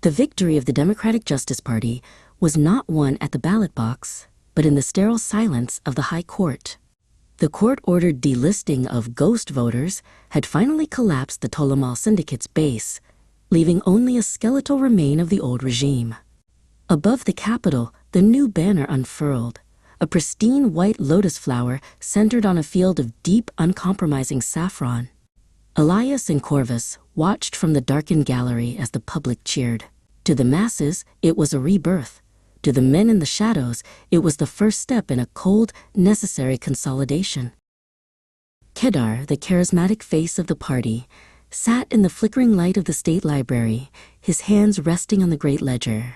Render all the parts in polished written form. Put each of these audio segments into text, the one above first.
The victory of the Democratic Justice Party was not won at the ballot box, but in the sterile silence of the High Court. The court-ordered delisting of ghost voters had finally collapsed the Tolomal syndicate's base, leaving only a skeletal remain of the old regime. Above the Capitol, the new banner unfurled, a pristine white lotus flower centered on a field of deep, uncompromising saffron. Elias and Corvus watched from the darkened gallery as the public cheered. To the masses, it was a rebirth. To the men in the shadows, it was the first step in a cold, necessary consolidation. Kedar, the charismatic face of the party, sat in the flickering light of the state library, his hands resting on the great ledger.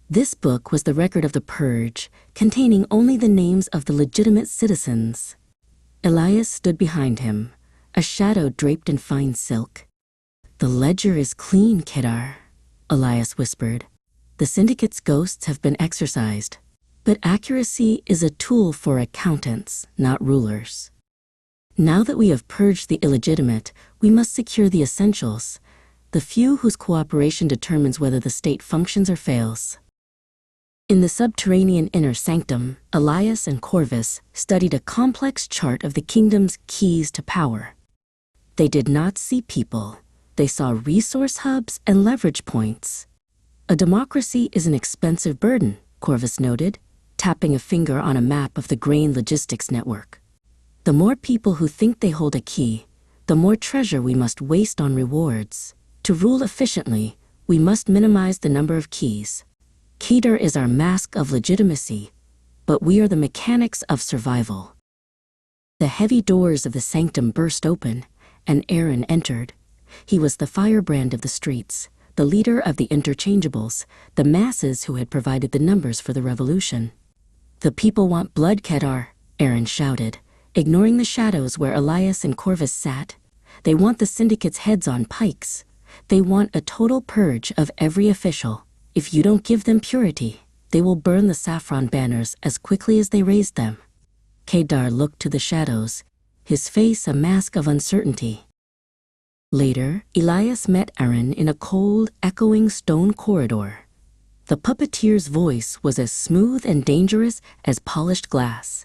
This book was the record of the purge, containing only the names of the legitimate citizens. Elias stood behind him, a shadow draped in fine silk. "The ledger is clean, Kedar," Elias whispered. "The syndicate's ghosts have been exorcised, but accuracy is a tool for accountants, not rulers. Now that we have purged the illegitimate, we must secure the essentials, the few whose cooperation determines whether the state functions or fails." In the subterranean inner sanctum, Elias and Corvus studied a complex chart of the kingdom's keys to power. They did not see people. They saw resource hubs and leverage points. "A democracy is an expensive burden," Corvus noted, tapping a finger on a map of the grain logistics network. "The more people who think they hold a key, the more treasure we must waste on rewards. To rule efficiently, we must minimize the number of keys. Kedar is our mask of legitimacy, but we are the mechanics of survival." The heavy doors of the sanctum burst open, and Aaron entered. He was the firebrand of the streets, the leader of the interchangeables, the masses who had provided the numbers for the revolution. "The people want blood, Kedar," Aaron shouted, ignoring the shadows where Elias and Corvus sat. "They want the syndicate's heads on pikes. They want a total purge of every official. If you don't give them purity, they will burn the saffron banners as quickly as they raised them." Kedar looked to the shadows, his face a mask of uncertainty. Later, Elias met Aaron in a cold, echoing stone corridor. The puppeteer's voice was as smooth and dangerous as polished glass.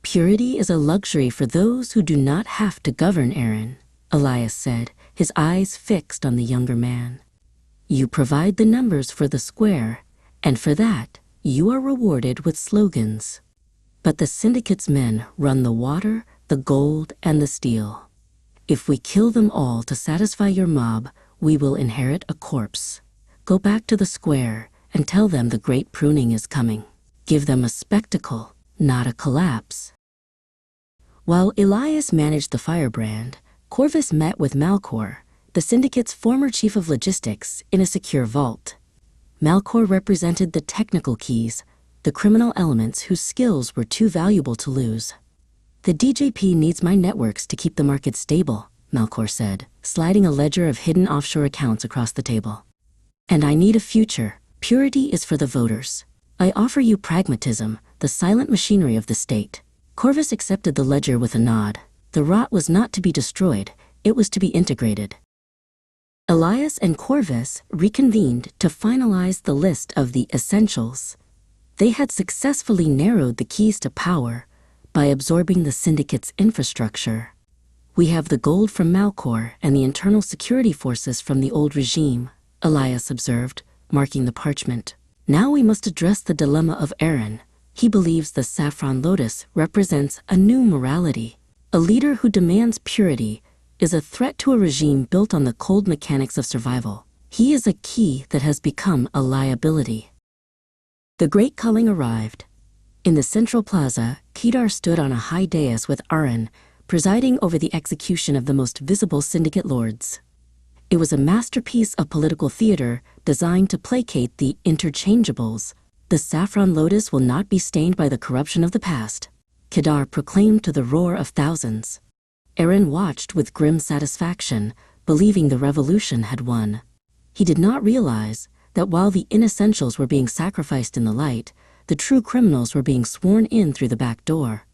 "Purity is a luxury for those who do not have to govern, Aaron," Elias said, his eyes fixed on the younger man. "You provide the numbers for the square, and for that, you are rewarded with slogans. But the syndicate's men run the water, the gold, and the steel. If we kill them all to satisfy your mob, we will inherit a corpse. Go back to the square and tell them the great pruning is coming. Give them a spectacle, not a collapse." While Elias managed the firebrand, Corvus met with Malcor, the syndicate's former chief of logistics, in a secure vault. Malcor represented the technical keys, the criminal elements whose skills were too valuable to lose. "The DJP needs my networks to keep the market stable," Malcor said, sliding a ledger of hidden offshore accounts across the table. "And I need a future. Purity is for the voters. I offer you pragmatism, the silent machinery of the state." Corvus accepted the ledger with a nod. The rot was not to be destroyed, it was to be integrated. Elias and Corvus reconvened to finalize the list of the essentials. They had successfully narrowed the keys to power by absorbing the syndicate's infrastructure. "We have the gold from Malcor and the internal security forces from the old regime," Elias observed, marking the parchment. "Now we must address the dilemma of Aaron. He believes the saffron lotus represents a new morality. A leader who demands purity is a threat to a regime built on the cold mechanics of survival. He is a key that has become a liability." The great culling arrived. In the central plaza, Kedar stood on a high dais with Aaron, presiding over the execution of the most visible syndicate lords. It was a masterpiece of political theater designed to placate the interchangeables. "The saffron lotus will not be stained by the corruption of the past," Kedar proclaimed to the roar of thousands. Aaron watched with grim satisfaction, believing the revolution had won. He did not realize that while the inessentials were being sacrificed in the light, the true criminals were being sworn in through the back door.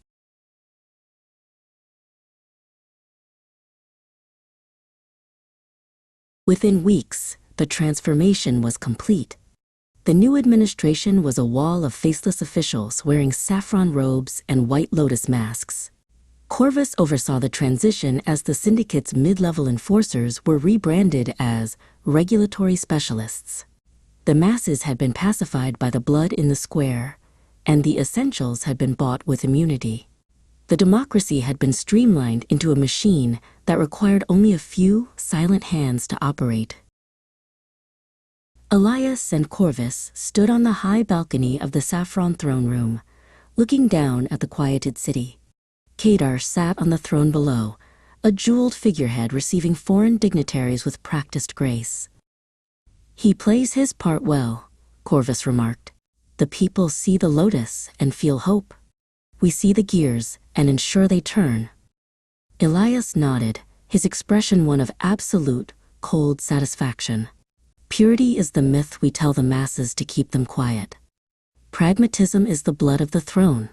Within weeks, the transformation was complete. The new administration was a wall of faceless officials wearing saffron robes and white lotus masks. Corvus oversaw the transition as the syndicate's mid-level enforcers were rebranded as regulatory specialists. The masses had been pacified by the blood in the square, and the essentials had been bought with immunity. The democracy had been streamlined into a machine that required only a few silent hands to operate. Elias and Corvus stood on the high balcony of the saffron throne room, looking down at the quieted city. Kadar sat on the throne below, a jeweled figurehead receiving foreign dignitaries with practiced grace. "He plays his part well," Corvus remarked. "The people see the lotus and feel hope. We see the gears and ensure they turn." Elias nodded, his expression one of absolute, cold satisfaction. "Purity is the myth we tell the masses to keep them quiet. Pragmatism is the blood of the throne."